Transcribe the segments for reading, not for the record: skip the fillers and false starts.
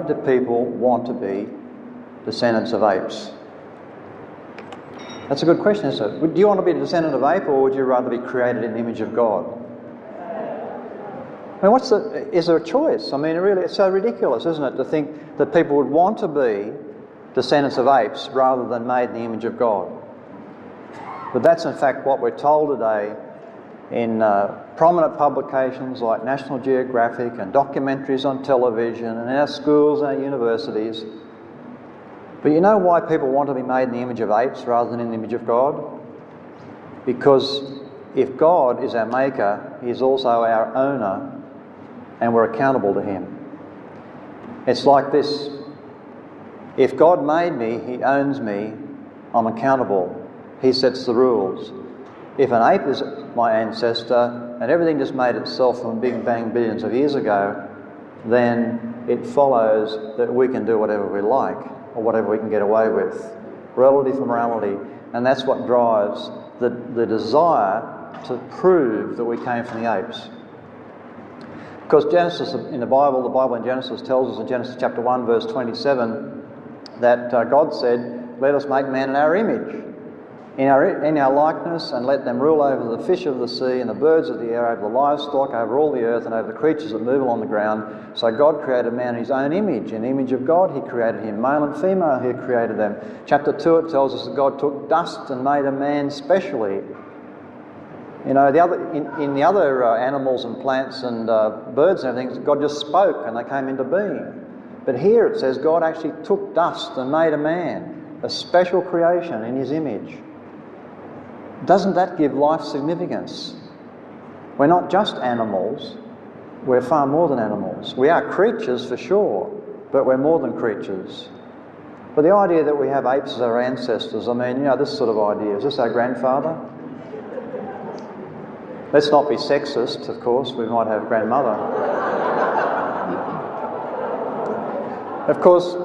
why do people want to be descendants of apes? That's a good question, isn't it? Do you want to be a descendant of ape, or would you rather be created in the image of God? I mean, is there a choice? I mean, really, it's so ridiculous, isn't it, to think that people would want to be descendants of apes rather than made in the image of God. But that's in fact what we're told today in prominent publications like National Geographic and documentaries on television and in our schools and our universities. But you know why people want to be made in the image of apes rather than in the image of God? Because if God is our maker, He is also our owner, and we're accountable to Him. It's like this: if God made me, He owns me, I'm accountable, He sets the rules. If an ape is my ancestor and everything just made itself from Big Bang billions of years ago, then it follows that we can do whatever we like or whatever we can get away with. Relative morality. And that's what drives the desire to prove that we came from the apes. Because Genesis in the Bible in Genesis tells us in Genesis chapter 1 verse 27 that God said, "Let us make man in our image, in our likeness, and let them rule over the fish of the sea and the birds of the air, over the livestock, over all the earth, and over the creatures that move along the ground." So God created man in His own image. In the image of God He created him. Male and female He created them. Chapter 2 it tells us that God took dust and made a man specially. You know, in the other animals and plants and birds and everything, God just spoke and they came into being. But here it says God actually took dust and made a man, a special creation in His image. Doesn't that give life significance? We're not just animals, we're far more than animals. We are creatures for sure, but we're more than creatures. But the idea that we have apes as our ancestors, I mean, you know, this sort of idea, is this our grandfather? Let's not be sexist, of course, we might have grandmother. Of course,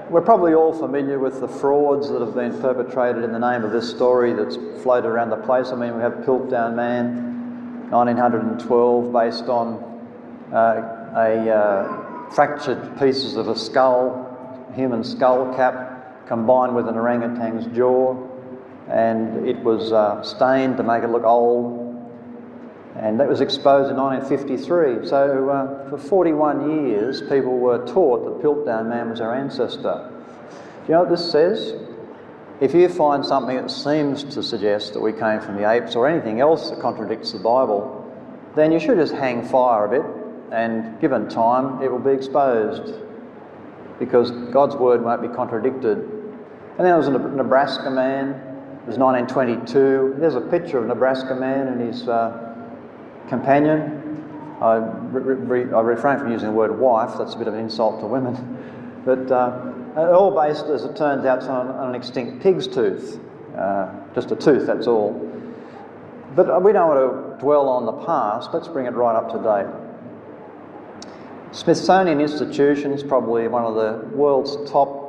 we're probably all familiar with the frauds that have been perpetrated in the name of this story that's floated around the place. I mean, we have Piltdown Man, 1912, based on fractured pieces of a skull, human skull cap, combined with an orangutan's jaw, and it was stained to make it look old. And that was exposed in 1953. So for 41 years, people were taught that Piltdown Man was our ancestor. Do you know what this says? If you find something that seems to suggest that we came from the apes, or anything else that contradicts the Bible, then you should just hang fire a bit, and given time, it will be exposed, because God's word won't be contradicted. And then there was a Nebraska man. It was 1922. There's a picture of Nebraska Man and his companion. I refrain from using the word wife, that's a bit of an insult to women. But all based, as it turns out, on an extinct pig's tooth. Just a tooth, that's all. But we don't want to dwell on the past, let's bring it right up to date. Smithsonian Institution is probably one of the world's top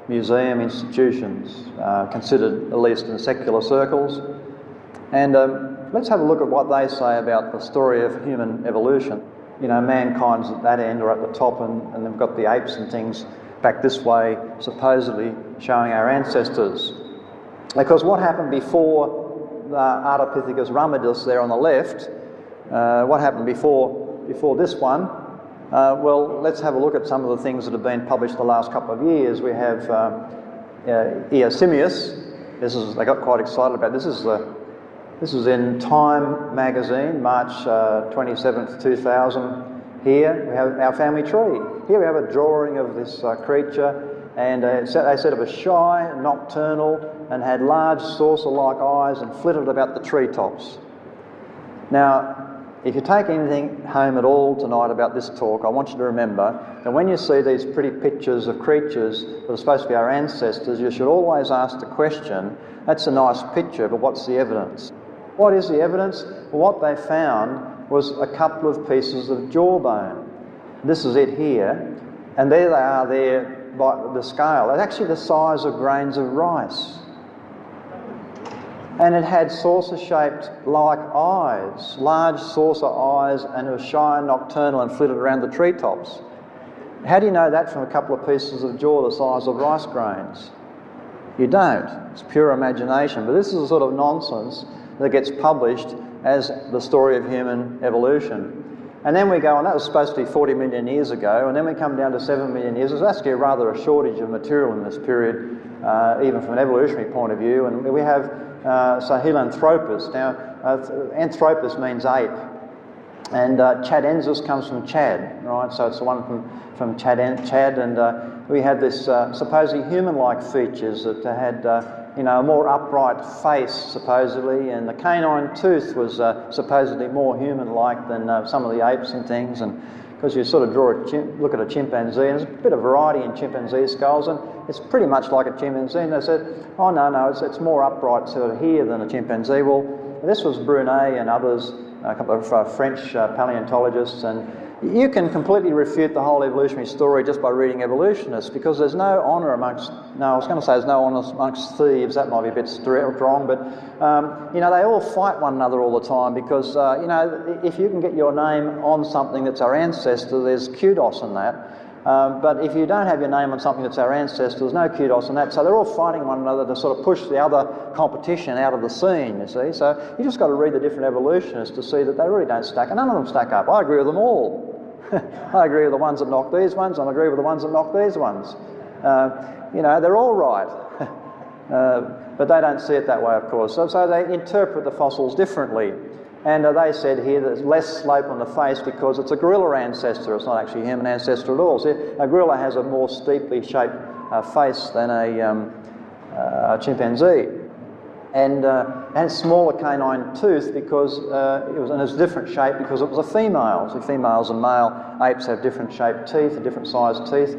museum institutions, considered at least in secular circles. And let's have a look at what they say about the story of human evolution. You know, mankind's at that end or at the top, and they've got the apes and things back this way, supposedly showing our ancestors. Because what happened before Ardipithecus ramidus there on the left, what happened before this one? Well, let's have a look at some of the things that have been published the last couple of years. We have Eosimius. They got quite excited about this. This is in Time magazine, March 27th, 2000. Here we have our family tree. Here we have a drawing of this creature, and they said it was shy, nocturnal, and had large saucer-like eyes and flitted about the treetops. Now, if you take anything home at all tonight about this talk, I want you to remember that when you see these pretty pictures of creatures that are supposed to be our ancestors, you should always ask the question, that's a nice picture, but what's the evidence? What is the evidence? Well, what they found was a couple of pieces of jawbone. This is it here, and there they are there by the scale. It's actually the size of grains of rice. And it had saucer-shaped like eyes, large saucer eyes, and it was shy and nocturnal and flitted around the treetops. How do you know that from a couple of pieces of jaw the size of rice grains? You don't. It's pure imagination. But this is the sort of nonsense that gets published as the story of human evolution. And then we go on, that was supposed to be 40 million years ago, and then we come down to 7 million years. There's actually rather a shortage of material in this period, even from an evolutionary point of view. And we have Sahelanthropus. Now, Anthropus means ape. And Chadensis comes from Chad, right? So it's the one from Chad, and we had this supposedly human-like features that had, a more upright face, supposedly, and the canine tooth was supposedly more human-like than some of the apes and things. And because you sort of look at a chimpanzee, and there's a bit of variety in chimpanzee skulls, and it's pretty much like a chimpanzee. And they said, oh no, it's more upright sort of here than a chimpanzee. Well, this was Brunet and others, a couple of French paleontologists, and you can completely refute the whole evolutionary story just by reading evolutionists, because there's no honour amongst, no, I was going to say there's no honour amongst thieves, that might be a bit strong, but they all fight one another all the time, because if you can get your name on something that's our ancestor, there's kudos in that. But if you don't have your name on something that's our ancestor, there's no kudos in that. So they're all fighting one another to sort of push the other competition out of the scene, you see. So you just got to read the different evolutionists to see that they really don't stack, and none of them stack up. I agree with them all. I agree with the ones that knock these ones, and I agree with the ones that knock these ones. They're all right. But they don't see it that way, of course. So they interpret the fossils differently. And they said here there's less slope on the face because it's a gorilla ancestor. It's not actually a human ancestor at all. See, a gorilla has a more steeply shaped face than a chimpanzee. And has smaller canine tooth because it was in a different shape because it was a female. So females and male apes have different shaped teeth, different sized teeth.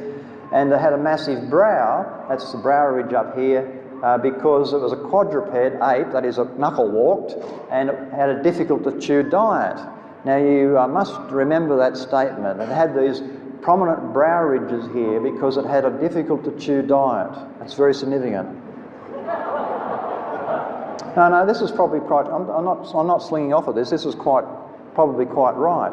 And it had a massive brow. That's the brow ridge up here. Because it was a quadruped ape, that is, it knuckle-walked, and it had a difficult-to-chew diet. Now, you must remember that statement. It had these prominent brow ridges here because it had a difficult-to-chew diet. That's very significant. No, this is probably quite... I'm not slinging off of this. This is probably quite right.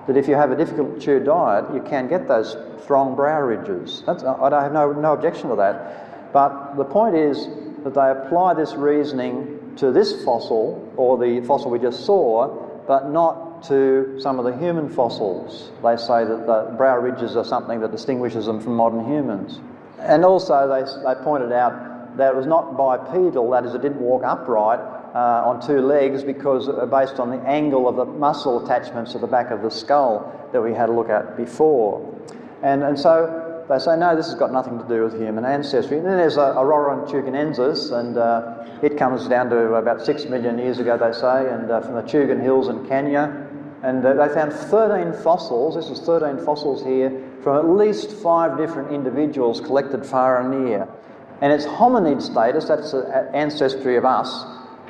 That if you have a difficult-to-chew diet, you can get those strong brow ridges. I have no objection to that. But the point is that they apply this reasoning to this fossil, or the fossil we just saw, but not to some of the human fossils. They say that the brow ridges are something that distinguishes them from modern humans. And also they pointed out that it was not bipedal, that is, it didn't walk upright on two legs because based on the angle of the muscle attachments at the back of the skull that we had a look at before. And so they say, no, this has got nothing to do with human ancestry. And then there's Auroran-Tuganensis, and it comes down to about 6 million years ago, they say, and from the Tugan Hills in Kenya. And they found 13 fossils, this is 13 fossils here, from at least 5 different individuals collected far and near. And its hominid status, that's an ancestor of us,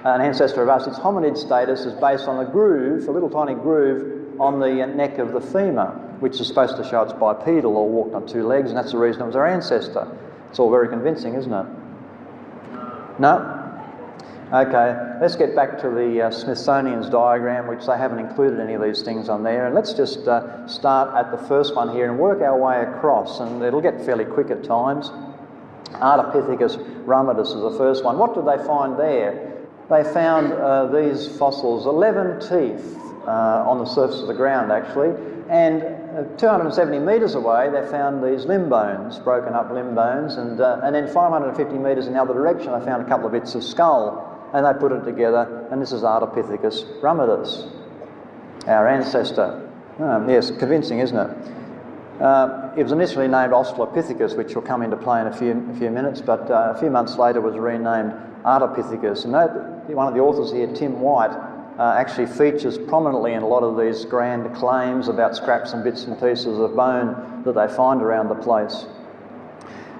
its hominid status is based on a groove, a little tiny groove on the neck of the femur, which is supposed to show it's bipedal or walked on 2 legs, and that's the reason it was our ancestor. It's all very convincing, isn't it? No? Okay, let's get back to the Smithsonian's diagram, which they haven't included any of these things on there. And let's just start at the first one here and work our way across, and it'll get fairly quick at times. Ardipithecus ramidus is the first one. What did they find there? They found these fossils, 11 teeth on the surface of the ground, actually. And 270 metres away, they found these limb bones, broken up limb bones, and then 550 metres in the other direction, they found a couple of bits of skull, and they put it together, and this is Ardipithecus ramidus, our ancestor. Yes, convincing, isn't it? It was initially named Australopithecus, which will come into play in a few minutes, but a few months later was renamed Ardipithecus. And one of the authors here, Tim White, actually features prominently in a lot of these grand claims about scraps and bits and pieces of bone that they find around the place.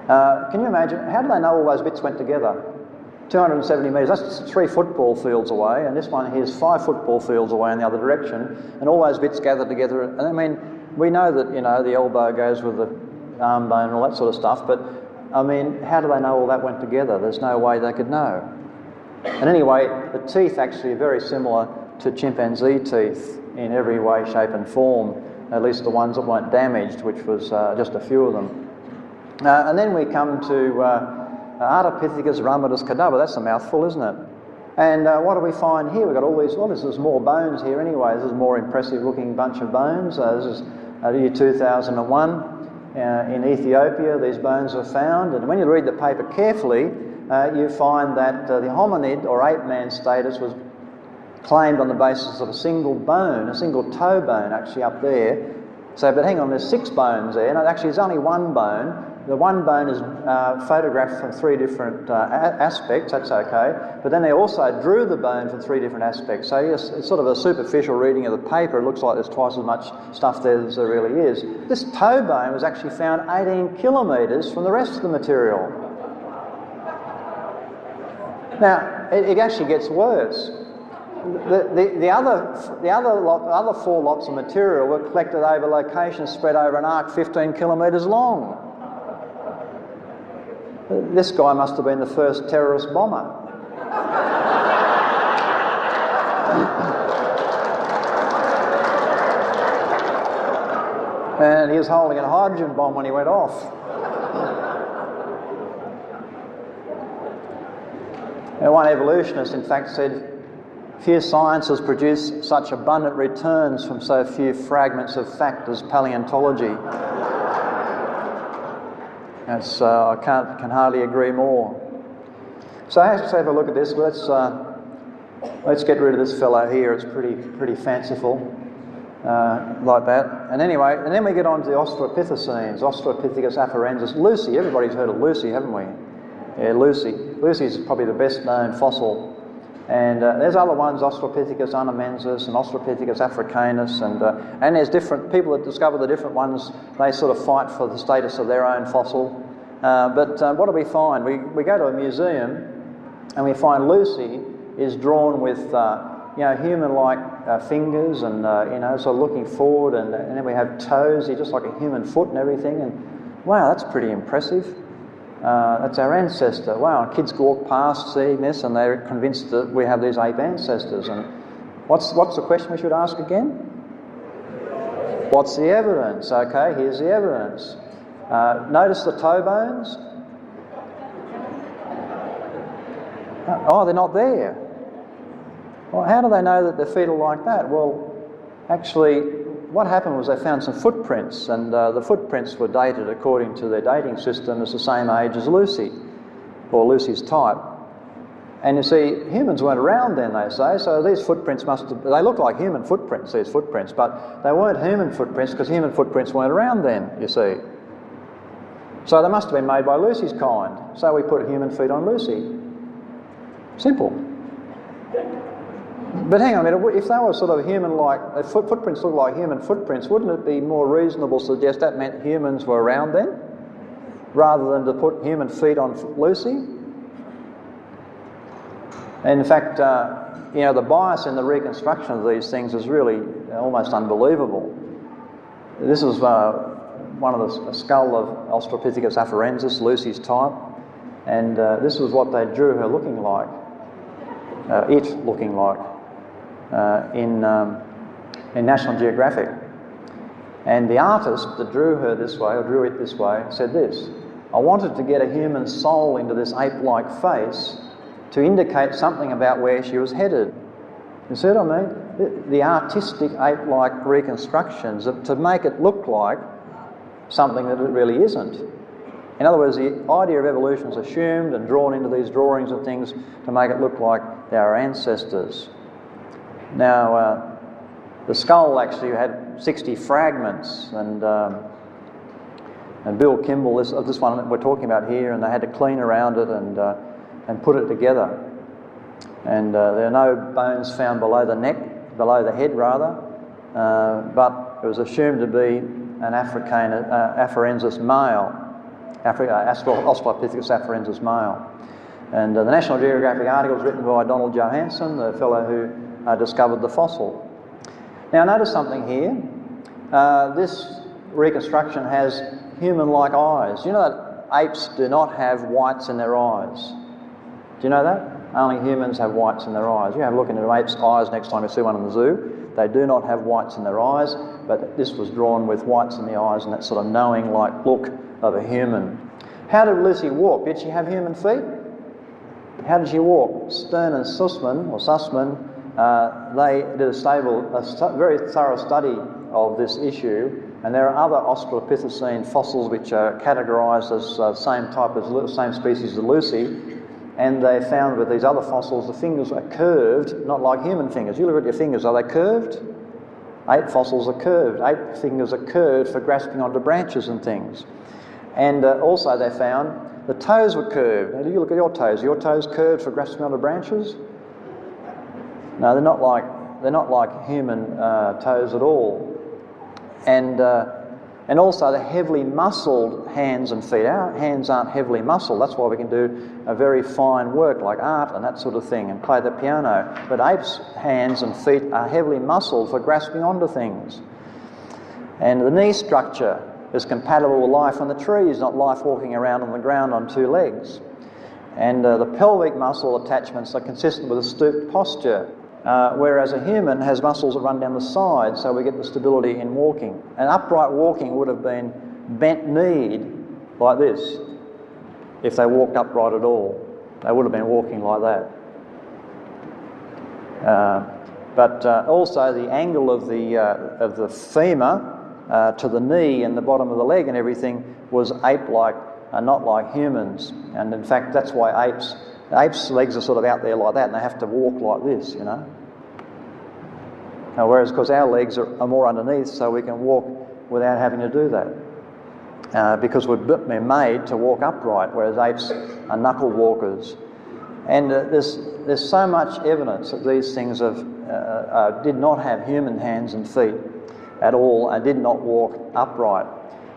Can you imagine, how do they know all those bits went together? 270 metres, that's 3 football fields away, and this one here is 5 football fields away in the other direction, and all those bits gathered together. And I mean, we know that, the elbow goes with the arm bone and all that sort of stuff, but I mean, how do they know all that went together? There's no way they could know. And anyway, the teeth actually are very similar to chimpanzee teeth in every way, shape and form. at least the ones that weren't damaged, which was just a few of them. And then we come to Ardipithecus ramidus cadaver. That's a mouthful, isn't it? And what do we find here? We've got all these, well, there's more bones here anyway. This is a more impressive looking bunch of bones. This is year 2001 in Ethiopia. These bones were found, and when you read the paper carefully, you find that the hominid or ape man status was claimed on the basis of a single bone, a single toe bone actually up there. So, but hang on, there's 6 bones there. No, actually there's only 1 bone. The 1 bone is photographed from 3 different aspects, that's okay. But then they also drew the bone from 3 different aspects. So yes, it's sort of a superficial reading of the paper. It looks like there's twice as much stuff there as there really is. This toe bone was actually found 18 kilometres from the rest of the material. Now, it actually gets worse. The other 4 lots of material were collected over locations spread over an arc 15 kilometres long. This guy must have been the first terrorist bomber. And he was holding a hydrogen bomb when he went off. And one evolutionist, in fact, said, "Few sciences produce such abundant returns from so few fragments of fact as paleontology." That's, I can hardly agree more. So let's have a look at this. Let's get rid of this fellow here. It's pretty fanciful, like that. And anyway, and then we get on to the Australopithecines, Australopithecus afarensis. Lucy, everybody's heard of Lucy, haven't we? Yeah, Lucy. Lucy's probably the best known fossil. And there's other ones, Australopithecus unamensis and Australopithecus africanus, and there's different people that discover the different ones. They sort of fight for the status of their own fossil. But what do we find? We go to a museum and we find Lucy is drawn with human-like fingers and sort of looking forward, and then we have toes here, just like a human foot and everything. And wow, that's pretty impressive. That's our ancestor. Wow, and kids walk past seeing this and they're convinced that we have these ape ancestors. And what's the question we should ask again? What's the evidence? Okay, here's the evidence. Notice the toe bones. Oh, they're not there. Well, how do they know that their feet are like that? Well, actually, what happened was they found some footprints, and the footprints were dated according to their dating system as the same age as Lucy, or Lucy's type. And you see, humans weren't around then, they say, so these footprints they look like human footprints, these footprints, but they weren't human footprints because human footprints weren't around then, you see. So they must have been made by Lucy's kind. So we put human feet on Lucy. Simple. But hang on a minute, if they were sort of human-like, the footprints look like human footprints, wouldn't it be more reasonable to suggest that meant humans were around then, rather than to put human feet on Lucy? And in fact, the bias in the reconstruction of these things is really almost unbelievable. This is one of the skull of Australopithecus afarensis, Lucy's type, and this was what they drew her looking like, in National Geographic. And the artist that drew her this way, or drew it this way, said this: "I wanted to get a human soul into this ape-like face to indicate something about where she was headed." You see what I mean? The artistic ape-like reconstructions to make it look like something that it really isn't. In other words, the idea of evolution is assumed and drawn into these drawings and things to make it look like they're our ancestors. Now, the skull actually had 60 fragments, and Bill Kimball, this one that we're talking about here, and they had to clean around it and put it together. And there are no bones found below the neck, below the head rather, but it was assumed to be an afarensis male, Australopithecus afarensis male. And the National Geographic article was written by Donald Johanson, the fellow who discovered the fossil. Now notice something here. This reconstruction has human-like eyes. You know that apes do not have whites in their eyes. Do you know that? Only humans have whites in their eyes. You have a look into an ape's eyes next time you see one in the zoo. They do not have whites in their eyes, but this was drawn with whites in the eyes and that sort of knowing-like look of a human. How did Lucy walk? Did she have human feet? How did she walk? Stern and Sussman, they did a very thorough study of this issue, and there are other Australopithecine fossils which are categorised as same species as Lucy, and they found with these other fossils the fingers are curved, not like human fingers. You look at your fingers, are they curved? Ape fossils are curved. Ape fingers are curved for grasping onto branches and things. And also they found the toes were curved. Now, do you look at your toes? Are your toes curved for grasping onto branches? No, they're not like human toes at all. And also the heavily muscled hands and feet. Our hands aren't heavily muscled. That's why we can do a very fine work like art and that sort of thing and play the piano. But apes' hands and feet are heavily muscled for grasping onto things. And the knee structure is compatible with life on the trees, not life walking around on the ground on two legs. And the pelvic muscle attachments are consistent with a stooped posture, whereas a human has muscles that run down the side, so we get the stability in walking. And upright walking would have been bent-kneed like this if they walked upright at all. They would have been walking like that. But also the angle of the femur to the knee and the bottom of the leg and everything was ape-like, not like humans. And in fact, that's why apes' legs are sort of out there like that, and they have to walk like this, you know. Whereas, because our legs are more underneath, so we can walk without having to do that. Because we're made to walk upright, whereas apes are knuckle walkers. And there's so much evidence that these things did not have human hands and feet at all and did not walk upright.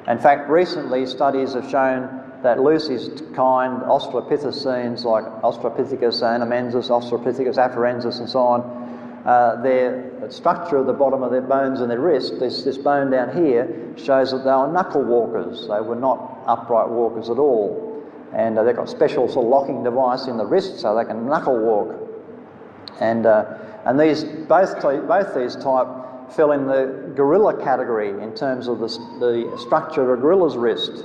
In fact, recently studies have shown that Lucy's kind, Australopithecines like Australopithecus anamensis, Australopithecus afarensis and so on, their structure of the bottom of their bones and their wrist, this bone down here, shows that they were knuckle walkers. They were not upright walkers at all. And they've got special sort of locking device in the wrist so they can knuckle walk. And these both these type fell in the gorilla category in terms of the structure of a gorilla's wrist.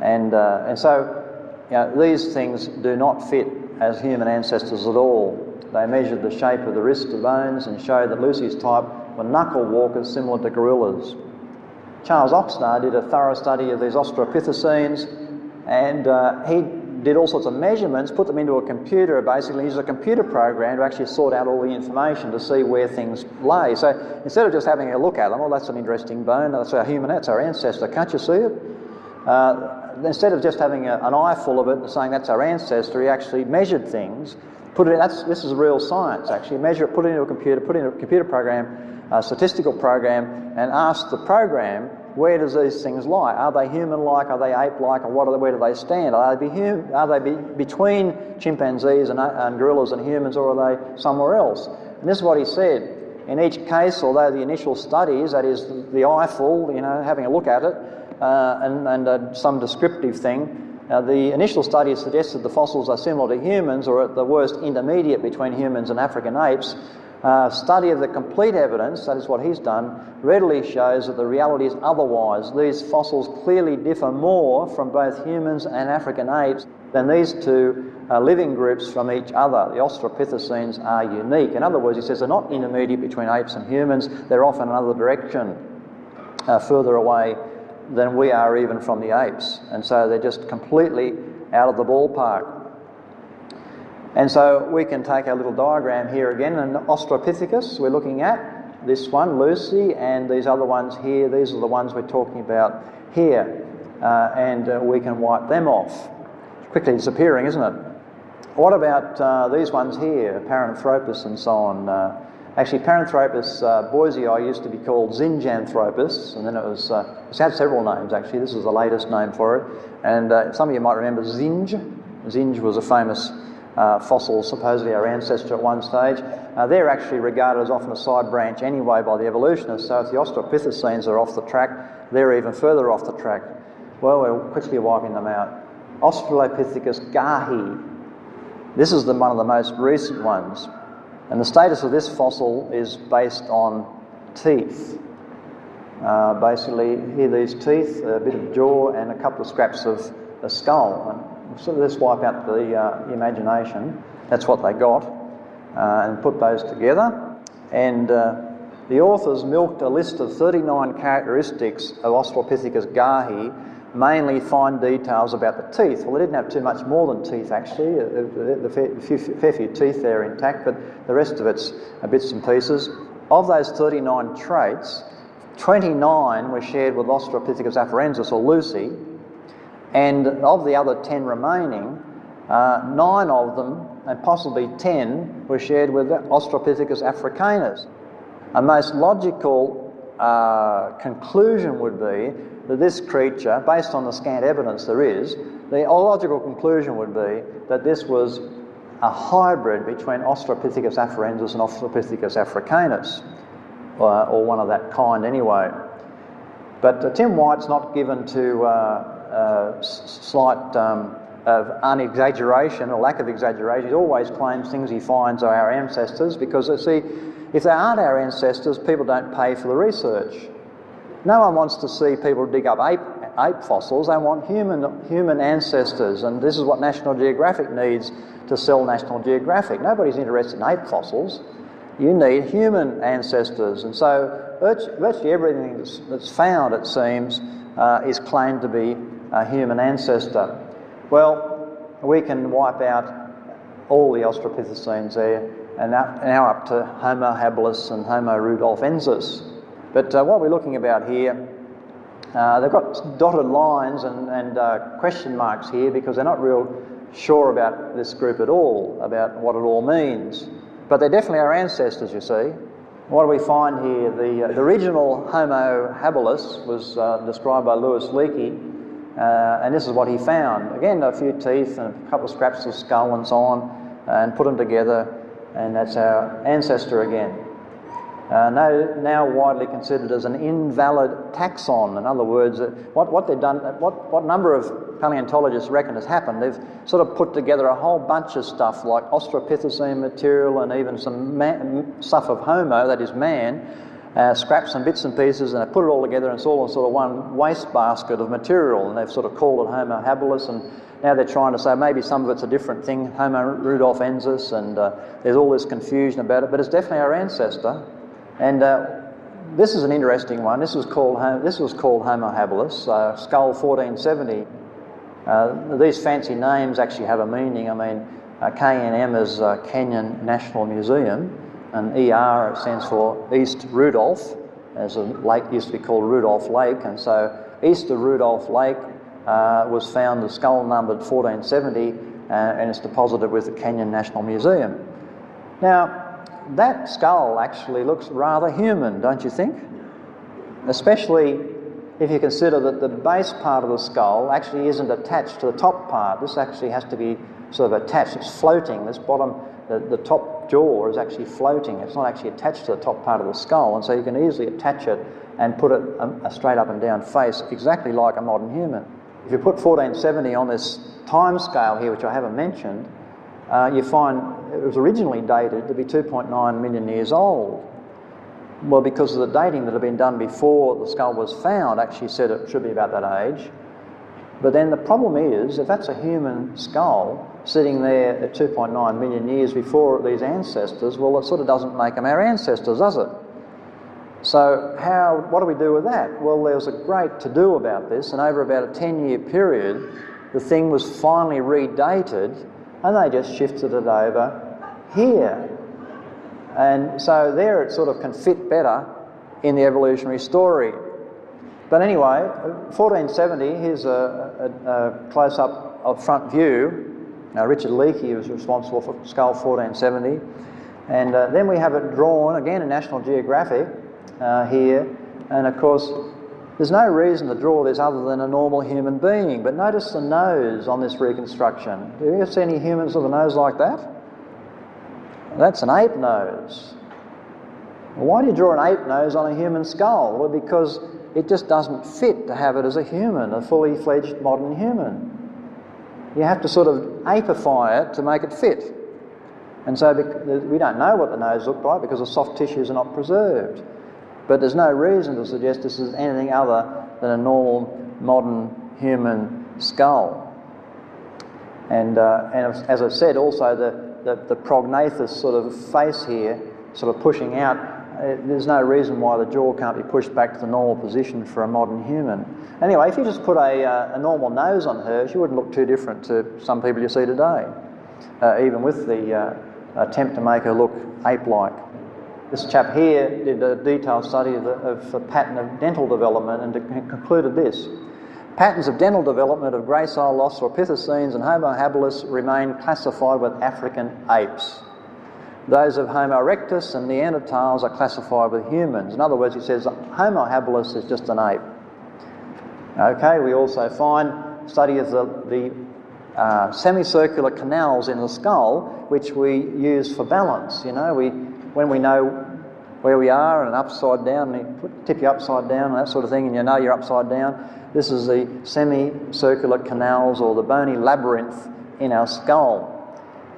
And so, you know, these things do not fit as human ancestors at all. They measured the shape of the wrist bones and showed that Lucy's type were knuckle walkers similar to gorillas. Charles Oxnard did a thorough study of these Australopithecines, and he did all sorts of measurements, put them into a computer, basically used a computer program to actually sort out all the information to see where things lay. So instead of just having a look at them, well, that's an interesting bone, that's our human, that's our ancestor, can't you see it? Instead of just having an eye full of it and saying that's our ancestor, he actually measured things, this is real science actually, measure it, put it into a computer program, a statistical program, and ask the program, where does these things lie? Are they human-like? Are they ape-like? Or where do they stand? Are they between chimpanzees and gorillas and humans, or are they somewhere else? And this is what he said. In each case, although the initial studies, that is the eyeful, you know, having a look at it, and some descriptive thing, the initial studies suggested the fossils are similar to humans, or at the worst intermediate between humans and African apes. Study of the complete evidence, that is what he's done, readily shows that the reality is otherwise. These fossils clearly differ more from both humans and African apes than these two living groups from each other. The Australopithecines are unique. In other words, he says they're not intermediate between apes and humans, they're off in another direction, further away than we are even from the apes. And so they're just completely out of the ballpark. And so we can take our little diagram here again, and Australopithecus we're looking at, this one, Lucy, and these other ones here, these are the ones we're talking about here. And we can wipe them off. Quickly disappearing, isn't it? What about these ones here, Paranthropus and so on? Actually, Paranthropus boisei used to be called Zinjanthropus, and then it's had several names actually. This is the latest name for it. And some of you might remember Zinj. Zinj was a famous fossil, supposedly our ancestor at one stage. They're actually regarded as often a side branch anyway by the evolutionists, so if the Australopithecines are off the track, they're even further off the track. Well, we're quickly wiping them out. Australopithecus gahi. This is one of the most recent ones. And the status of this fossil is based on teeth. Basically, here these teeth, a bit of jaw and a couple of scraps of a skull. And so let's wipe out the imagination. That's what they got, and put those together. And the authors milked a list of 39 characteristics of Australopithecus gahi, mainly fine details about the teeth. Well, they didn't have too much more than teeth, actually. A fair few teeth there intact, but the rest of it's bits and pieces. Of those 39 traits, 29 were shared with Australopithecus afarensis, or Lucy, and of the other 10 remaining, 9 of them, and possibly 10, were shared with Australopithecus africanus. A most logical conclusion would be that this creature, based on the scant evidence there is, the logical conclusion would be that this was a hybrid between Australopithecus afarensis and Australopithecus africanus, or one of that kind anyway. But Tim White's not given to slight unexaggeration or lack of exaggeration. He always claims things he finds are our ancestors, because, you see, if they aren't our ancestors, people don't pay for the research. No one wants to see people dig up ape fossils. They want human ancestors, and this is what National Geographic needs to sell National Geographic. Nobody's interested in ape fossils. You need human ancestors, and so virtually everything that's found, it seems, is claimed to be a human ancestor. Well, we can wipe out all the Australopithecines there, and now up to Homo habilis and Homo rudolfensis. But what we're looking about here, they've got dotted lines and question marks here, because they're not real sure about this group at all, about what it all means. But they're definitely our ancestors, you see. What do we find here? The original Homo habilis was described by Louis Leakey, and this is what he found. Again, a few teeth and a couple of scraps of skull and so on, and put them together, and that's our ancestor again. Now widely considered as an invalid taxon. In other words, what they've done, what number of paleontologists reckon has happened, they've sort of put together a whole bunch of stuff like Australopithecine material and even some stuff of Homo, that is man, scraps and bits and pieces, and they put it all together, and it's all in sort of one wastebasket of material, and they've sort of called it Homo habilis, and now they're trying to say maybe some of it's a different thing, Homo rudolfensis, and there's all this confusion about it, but it's definitely our ancestor. And this is an interesting one. This was called Homo habilis, skull 1470. These fancy names actually have a meaning. I mean, KNM is Kenyan National Museum, and ER stands for East Rudolph, as a lake used to be called Rudolph Lake, and so east of Rudolph Lake was found the skull numbered 1470, and it's deposited with the Kenyan National Museum. Now, that skull actually looks rather human, don't you think? Especially if you consider that the base part of the skull actually isn't attached to the top part. This actually has to be sort of attached. It's floating. This bottom, the top jaw is actually floating. It's not actually attached to the top part of the skull, and so you can easily attach it and put it a straight up and down face, exactly like a modern human. If you put 1470 on this time scale here, which I haven't mentioned, you find it was originally dated to be 2.9 million years old. Well, because of the dating that had been done before the skull was found, actually said it should be about that age. But then the problem is, if that's a human skull sitting there at 2.9 million years before these ancestors, well, it sort of doesn't make them our ancestors, does it? So what do we do with that? Well, there was a great to-do about this, and over about a 10-year period, the thing was finally redated, and they just shifted it over here. And so there it sort of can fit better in the evolutionary story. But anyway, 1470, here's a close-up of front view. Now, Richard Leakey was responsible for skull 1470. And then we have it drawn, again in National Geographic here. And of course, there's no reason to draw this other than a normal human being. But notice the nose on this reconstruction. Do you ever see any humans with a nose like that? That's an ape nose. Well, why do you draw an ape nose on a human skull? Well, because it just doesn't fit to have it as a human, a fully fledged modern human. You have to sort of apify it to make it fit. And so we don't know what the nose looked like because the soft tissues are not preserved. But there's no reason to suggest this is anything other than a normal modern human skull. And as I said, also the prognathous sort of face here, sort of pushing out, there's no reason why the jaw can't be pushed back to the normal position for a modern human. Anyway, if you just put a normal nose on her, she wouldn't look too different to some people you see today, even with the attempt to make her look ape-like. This chap here did a detailed study of the pattern of dental development and concluded this. Patterns of dental development of gracile Australopithecines and Homo habilis remain classified with African apes. Those of Homo erectus and Neanderthals are classified with humans. In other words, he says Homo habilis is just an ape. Okay, we also find study of the semicircular canals in the skull, which we use for balance. You know, when we know where we are and upside down, and you tip you upside down and that sort of thing, and you know you're upside down. This is the semicircular canals or the bony labyrinth in our skull.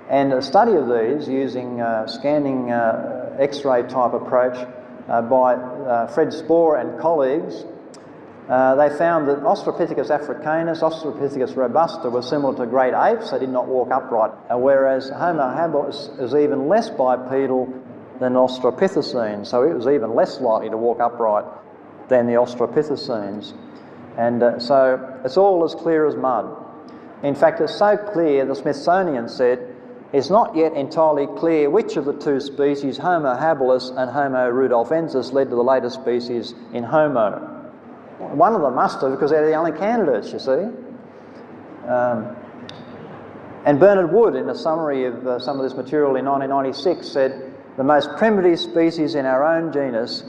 And a study of these using scanning X-ray type approach by Fred Spohr and colleagues, they found that Australopithecus africanus, Australopithecus robusta were similar to great apes. They did not walk upright, whereas Homo habilis is even less bipedal than Australopithecines, so it was even less likely to walk upright than the Australopithecines. And so it's all as clear as mud. In fact, it's so clear, the Smithsonian said, it's not yet entirely clear which of the two species, Homo habilis and Homo rudolfensis, led to the later species in Homo. One of them must have, because they're the only candidates, you see. And Bernard Wood, in a summary of some of this material in 1996, said, the most primitive species in our own genus,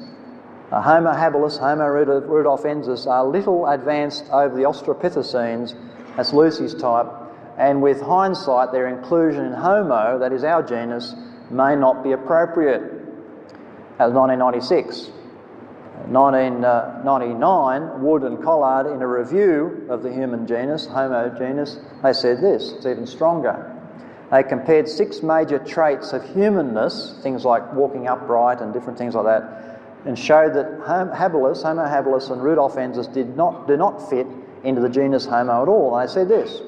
Homo habilis, Homo rudolfensis, are little advanced over the Australopithecines, that's Lucy's type, and with hindsight their inclusion in Homo, that is our genus, may not be appropriate. That was 1996. 1999, Wood and Collard, in a review of the human genus, Homo genus, they said this, it's even stronger. They compared 6 major traits of humanness, things like walking upright and different things like that, and showed that Homo habilis and rudolfensis do not fit into the genus Homo at all. And they said this.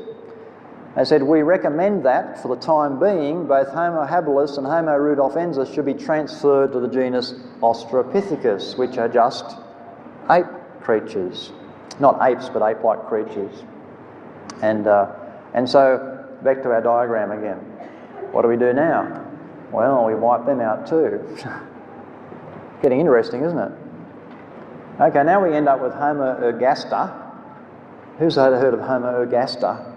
They said, we recommend that, for the time being, both Homo habilis and Homo rudolfensis should be transferred to the genus Australopithecus, which are just ape creatures. Not apes, but ape-like creatures. And so, back to our diagram again. What do we do now? Well, we wipe them out too. Getting interesting, isn't it? Okay, now we end up with Homo ergaster. Who's heard of Homo ergaster?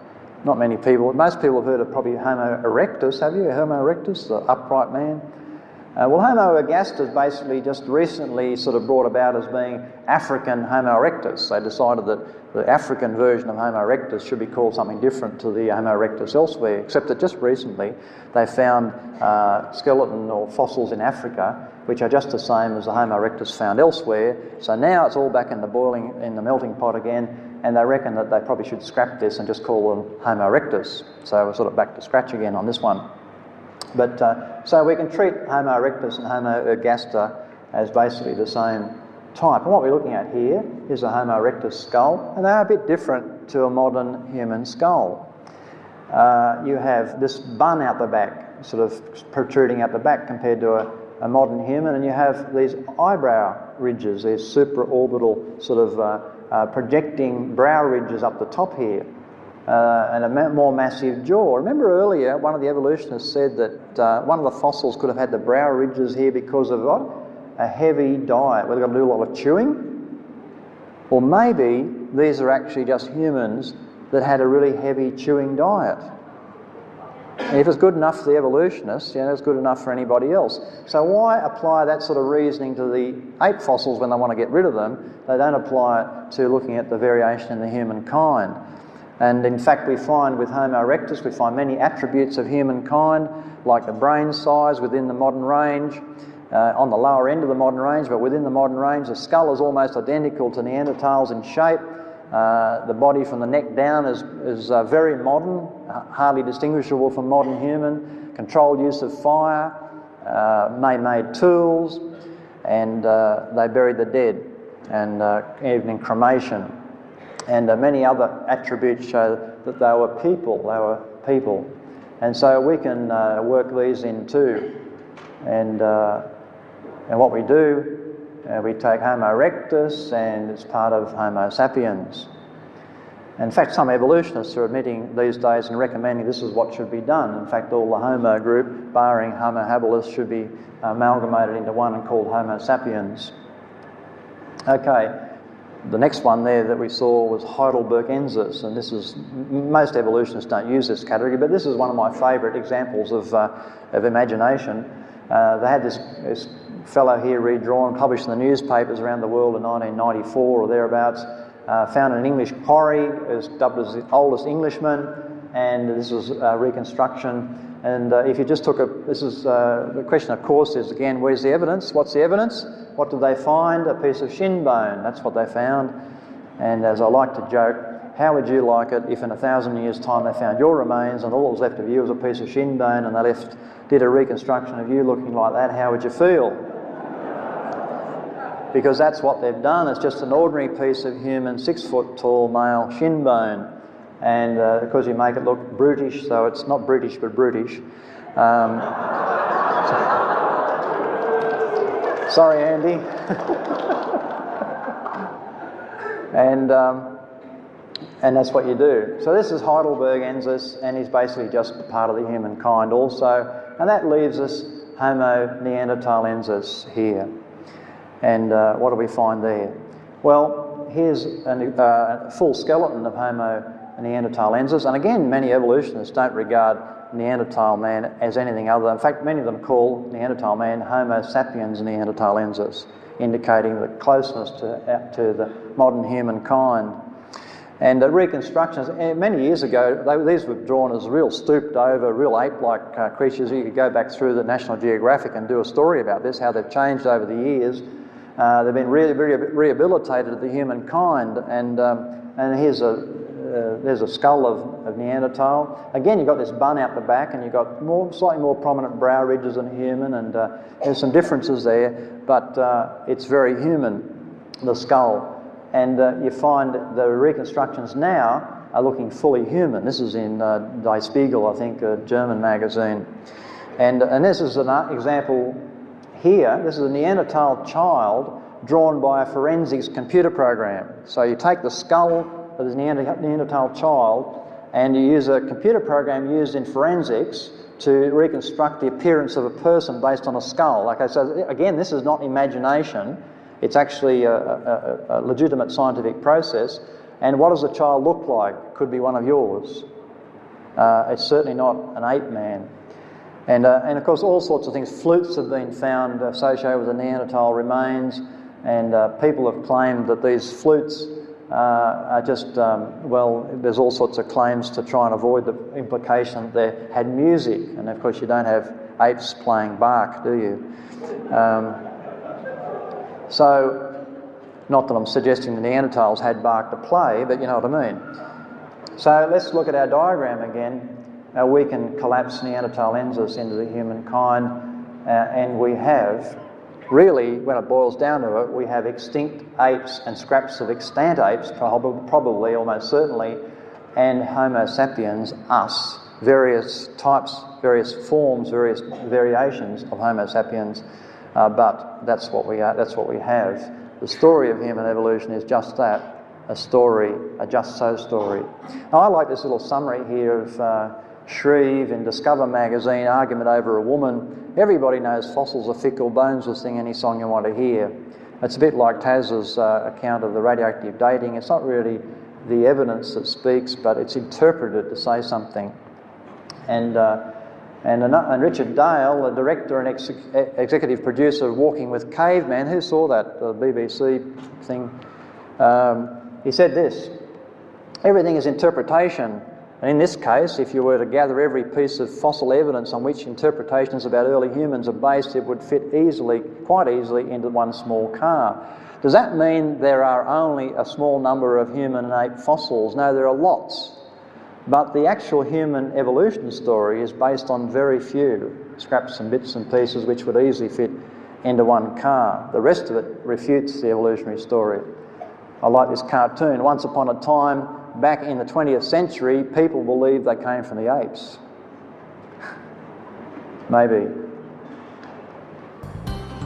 Not many people. Most people have heard of probably Homo erectus. Have you? Homo erectus, the upright man. Well, Homo ergaster is basically just recently sort of brought about as being African Homo erectus. They decided that the African version of Homo erectus should be called something different to the Homo erectus elsewhere, except that just recently they found skeleton or fossils in Africa which are just the same as the Homo erectus found elsewhere. So now it's all back in the melting pot again, and they reckon that they probably should scrap this and just call them Homo erectus. So we're sort of back to scratch again on this one. But so we can treat Homo erectus and Homo ergaster as basically the same type. And what we're looking at here is a Homo erectus skull, and they are a bit different to a modern human skull. You have this bun out the back, sort of protruding out the back compared to a modern human, and you have these eyebrow ridges, these supraorbital sort of projecting brow ridges up the top here. And a more massive jaw. Remember earlier, one of the evolutionists said that one of the fossils could have had the brow ridges here because of what? A heavy diet, where they've got to do a lot of chewing. Or maybe these are actually just humans that had a really heavy chewing diet. And if it's good enough for the evolutionists, it's good enough for anybody else. So why apply that sort of reasoning to the ape fossils when they want to get rid of them? They don't apply it to looking at the variation in the humankind. And in fact, we find with Homo erectus, we find many attributes of humankind, like the brain size within the modern range, on the lower end of the modern range, but within the modern range, the skull is almost identical to Neanderthals in shape. The body from the neck down is very modern, hardly distinguishable from modern human. Controlled use of fire, made tools, and they buried the dead, and even in cremation. And many other attributes show that they were people. And so we can work these in too. And what we do, we take Homo erectus, and it's part of Homo sapiens. In fact, some evolutionists are admitting these days and recommending this is what should be done. In fact, all the Homo group, barring Homo habilis, should be amalgamated into one and called Homo sapiens. Okay, the next one there that we saw was Heidelbergensis, and this is, most evolutionists don't use this category, but this is one of my favourite examples of imagination. They had this fellow here redrawn, published in the newspapers around the world in 1994 or thereabouts. Found in an English quarry, is dubbed as the oldest Englishman, and this was reconstruction. And if you just took this is the question, of course, is again, where's the evidence? What's the evidence? What did they find? A piece of shin bone. That's what they found. And as I like to joke, how would you like it if in 1,000 years' time they found your remains and all that was left of you was a piece of shin bone, and they did a reconstruction of you looking like that? How would you feel? Because that's what they've done. It's just an ordinary piece of human 6-foot-tall male shin bone, and because you make it look brutish, so it's not British but brutish. Sorry, Andy. And that's what you do. So this is Heidelbergensis, and he's basically just part of the humankind also, and that leaves us Homo neanderthalensis here. And what do we find there? Well, here's a full skeleton of Homo neanderthalensis, and again, many evolutionists don't regard Neanderthal man as anything other. In fact, many of them call Neanderthal man Homo sapiens neanderthalensis, indicating the closeness to the modern humankind. And reconstructions, many years ago, these were drawn as real stooped over, real ape-like creatures. You could go back through the National Geographic and do a story about this, how they've changed over the years. They've been really rehabilitated to the humankind, and here's there's a skull of Neanderthal. Again, you've got this bun out the back, and you've got slightly more prominent brow ridges than human, and there's some differences there, but it's very human, the skull. And you find the reconstructions now are looking fully human. This is in Die Spiegel, I think, a German magazine. And this is an example here. This is a Neanderthal child drawn by a forensics computer program. So you take the skull of this Neanderthal child and you use a computer program used in forensics to reconstruct the appearance of a person based on a skull. Okay, so again, this is not imagination. It's actually a legitimate scientific process. And what does the child look like? Could be one of yours. It's certainly not an ape man. And of course, all sorts of things. Flutes have been found associated with the Neanderthal remains, and people have claimed that these flutes are just, well, there's all sorts of claims to try and avoid the implication that they had music. And of course, you don't have apes playing Bach, do you? So, not that I'm suggesting the Neanderthals had Bach to play, but you know what I mean. So let's look at our diagram again. We can collapse Neanderthalensis into the humankind, and we have, really, when it boils down to it, we have extinct apes and scraps of extant apes, probably, almost certainly, and Homo sapiens, us, various types, various forms, various variations of Homo sapiens. But that's what we are. That's what we have. The story of human evolution is just that, a story, a just-so story. Now, I like this little summary here of Shreve in Discover magazine, argument over a woman. Everybody knows fossils are fickle, bones will sing any song you want to hear. It's a bit like Taz's account of the radioactive dating. It's not really the evidence that speaks, but it's interpreted to say something. And Richard Dale, the director and executive producer of Walking with Caveman, who saw that BBC thing, he said this: everything is interpretation, and in this case, if you were to gather every piece of fossil evidence on which interpretations about early humans are based, it would fit easily, quite easily, into one small car. Does that mean there are only a small number of human and ape fossils? No, there are lots. But the actual human evolution story is based on very few scraps and bits and pieces which would easily fit into one car. The rest of it refutes the evolutionary story. I like this cartoon. Once upon a time, back in the 20th century, people believed they came from the apes. Maybe.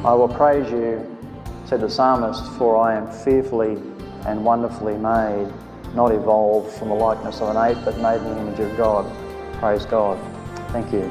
I will praise you, said the psalmist, for I am fearfully and wonderfully made, not evolved from the likeness of an ape, but made in the image of God. Praise God. Thank you.